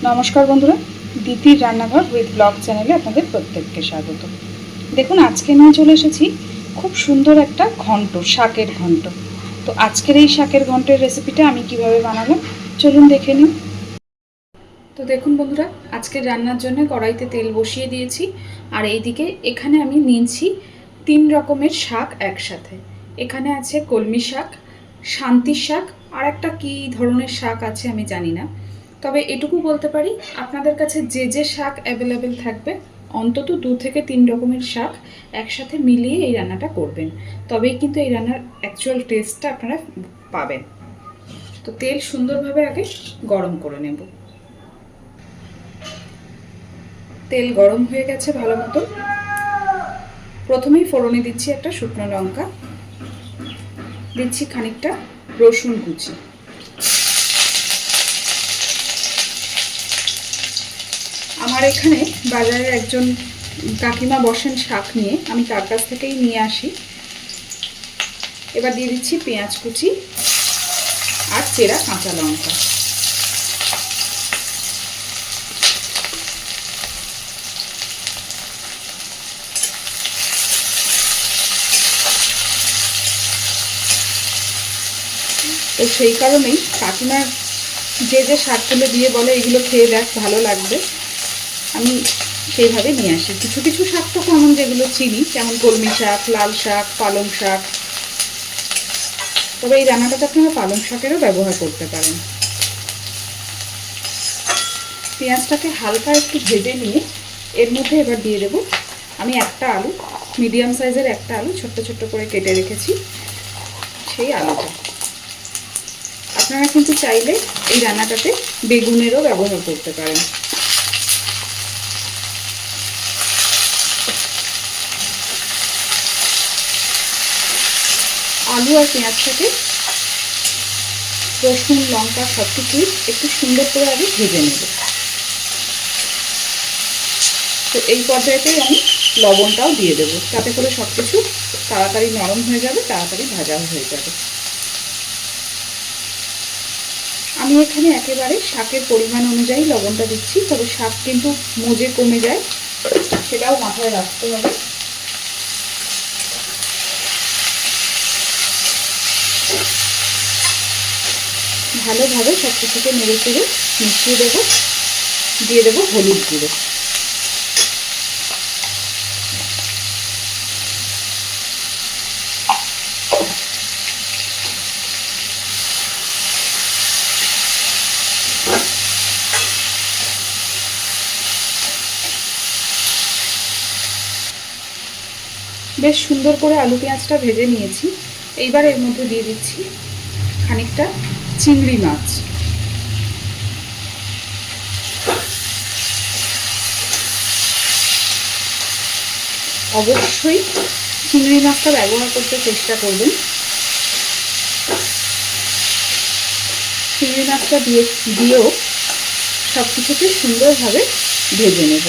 নমস্কার বন্ধুরা, দিদির রান্নাঘর উইথ ব্লগ চ্যানেলে আপনাদের প্রত্যেককে স্বাগত। দেখুন, আজকে নিয়ে চলে এসেছি খুব সুন্দর একটা ঘন্ট, শাকের ঘন্ট। তো আজকের এই শাকের ঘন্টের রেসিপিটা আমি কিভাবে বানালাম চলুন দেখে নিন। তো দেখুন বন্ধুরা, আজকের রান্নার জন্য কড়াইতে তেল বসিয়ে দিয়েছি। আর এইদিকে এখানে আমি নিয়েছি 3 রকমের শাক একসাথে। এখানে আছে কলমি শাক, শান্তি শাক, আর একটা কী ধরনের শাক আছে আমি জানি না। তবে এটুকু বলতে পারি, আপনাদের কাছে যে যে শাক অ্যাভেলেবেল থাকবে অন্তত 2 থেকে 3 রকমের শাক একসাথে মিলিয়ে এই রান্নাটা করবেন, তবেই কিন্তু এই রান্নার অ্যাকচুয়াল টেস্টটা আপনারা পাবেন। তো তেল সুন্দরভাবে আগে গরম করে নেব। তেল গরম হয়ে গেছে ভালো মতো। প্রথমেই ফোড়নে দিচ্ছি একটা শুকনো লঙ্কা, দিচ্ছি খানিকটা রসুন কুচি। আমার এখানে বাজারে একজন কাকিমা বসেন শাক নিয়ে, আমি তার কাছ থেকেই নিয়ে আসি। এবার দিয়ে দিচ্ছি পেঁয়াজ কুচি আর চেরা কাঁচা লঙ্কা। তো সেই কারণেই কাকিমা যে যে শাকগুলো দিয়ে বলে এগুলো খেয়ে দেখ ভালো লাগবে, আমি সেইভাবে নিয়ে আসি। কিছু কিছু শাক তো কমন যেগুলো চিনি, যেমন কলমি শাক, লাল শাক, পালং শাক। তবে এই রান্নাটাতে আপনারা পালং শাকেরও ব্যবহার করতে পারেন। পেঁয়াজটাকে হালকা একটু ভেজে নিয়ে এর মধ্যে এবার দিয়ে দেব আমি একটা আলু, মিডিয়াম সাইজের একটা আলু ছোট্ট ছোট্ট করে কেটে রেখেছি, সেই আলুটা। আপনারা কিন্তু চাইলে এই রান্নাটাতে বেগুনেরও ব্যবহার করতে পারেন। আলু আর পেঁয়াজটাকে রসুন লঙ্কা সব কিছুই একটু সুন্দর করে আগে ভেজে নেব। তো এই পর্যায়েতেই আমি লবণটাও দিয়ে দেবো, তাতে করে সব কিছু তাড়াতাড়ি নরম হয়ে যাবে, তাড়াতাড়ি ভাজা হয়ে যাবে। আমি এখানে একেবারে শাকের পরিমাণ অনুযায়ী লবণটা দিচ্ছি, তবে শাক কিন্তু মজে কমে যায়, সেটাও মাথায় রাখতে হবে। ভালোভাবে সব কিছুকে নেড়ে চেড়ে মিশিয়ে দেবো। দিয়ে দেবো হলুদ গুঁড়ো। বেশ সুন্দর করে আলু পেঁয়াজটা ভেজে নিয়েছি। এইবার এর মধ্যে দিয়ে দিচ্ছি খানিকটা চিংড়ি মাছ। অবশ্যই চিংড়ি মাছটা ব্যবহার করতে চেষ্টা করবেন। চিংড়ি মাছটা দিয়েও সব কিছুকে সুন্দরভাবে ভেজে নেব।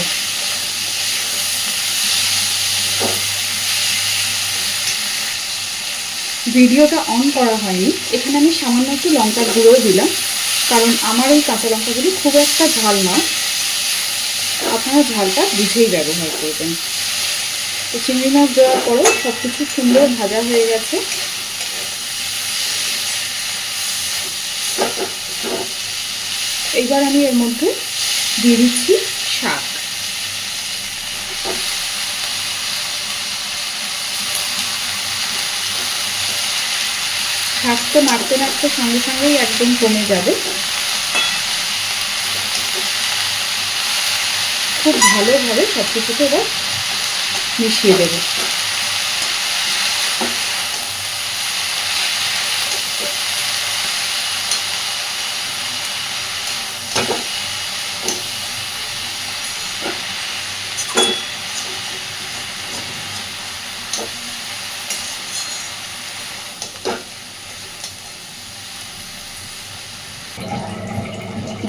ভিডিওটা অন করা হয়নি, এখানে আমি সামান্য একটু লঙ্কার গুঁড়ো দিলাম, কারণ আমার এই কাঁচা লঙ্কাগুলি খুব একটা ঝাল নয়, আপনারা ঝালটা বুঝেই ব্যবহার করবেন। তো চিংড়ি মাছ দেওয়ার পরেও সব কিছু সুন্দর ভাজা হয়ে গেছে। এইবার আমি এর মধ্যে দিয়ে দিচ্ছি শাক। শাকটা নাড়তে নাড়তে সঙ্গে সঙ্গেই একদম কমে যাবে। খুব ভালোভাবে সব কিছুকে এবার মিশিয়ে দেব।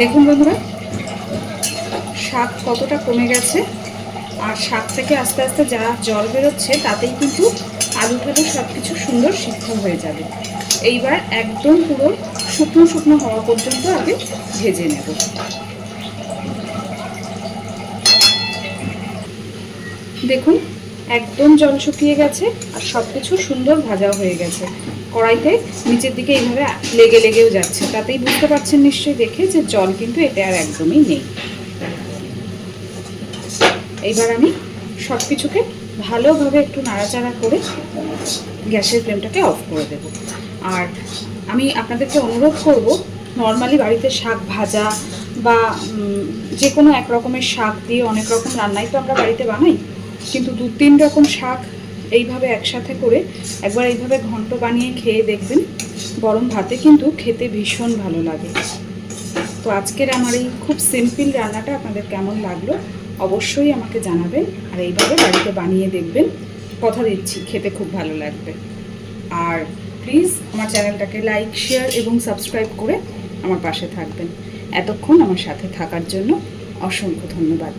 দেখুন বন্ধুরা, শাক কতটা কমে গেছে, আর শাক থেকে আস্তে আস্তে যা জল বেরোচ্ছে তাতেই কিন্তু আলু ভাজা সব কিছু সুন্দর সিদ্ধ হয়ে যাবে। এইবার একদম পুরো শুকনো শুকনো হওয়া পর্যন্ত আগে ভেজে নেব। দেখুন একদম জল শুকিয়ে গেছে আর সব কিছু সুন্দর ভাজাও হয়ে গেছে। কড়াইতে নিচের দিকে এইভাবে লেগে লেগেও যাচ্ছে, তাতেই বুঝতে পারছেন নিশ্চয়ই দেখে যে জল কিন্তু এতে আর একদমই নেই। এইবার আমি সব কিছুকে ভালোভাবে একটু নাড়াচাড়া করে গ্যাসের ফ্লেমটাকে অফ করে দেব। আর আমি আপনাদেরকে অনুরোধ করব, নর্মালি বাড়িতে শাক ভাজা বা যে কোনো এক রকমের শাক দিয়ে অনেক রকম রান্নাই তো আমরা বাড়িতে বানাই, কিন্তু 2-3 রকম শাক এইভাবে একসাথে করে একবার এইভাবে ঘন্ট বানিয়ে খেয়ে দেখবেন, গরম ভাতে কিন্তু খেতে ভীষণ ভালো লাগে। তো আজকের আমার এই খুব সিম্পল রান্নাটা আপনাদের কেমন লাগলো অবশ্যই আমাকে জানাবেন, আর এইভাবে বাড়িতে বানিয়ে দেখবেন, কথা দিচ্ছি খেতে খুব ভালো লাগবে। আর প্লিজ আমার চ্যানেলটাকে লাইক, শেয়ার এবং সাবস্ক্রাইব করে আমার পাশে থাকবেন। এতক্ষণ আমার সাথে থাকার জন্য অসংখ্য ধন্যবাদ।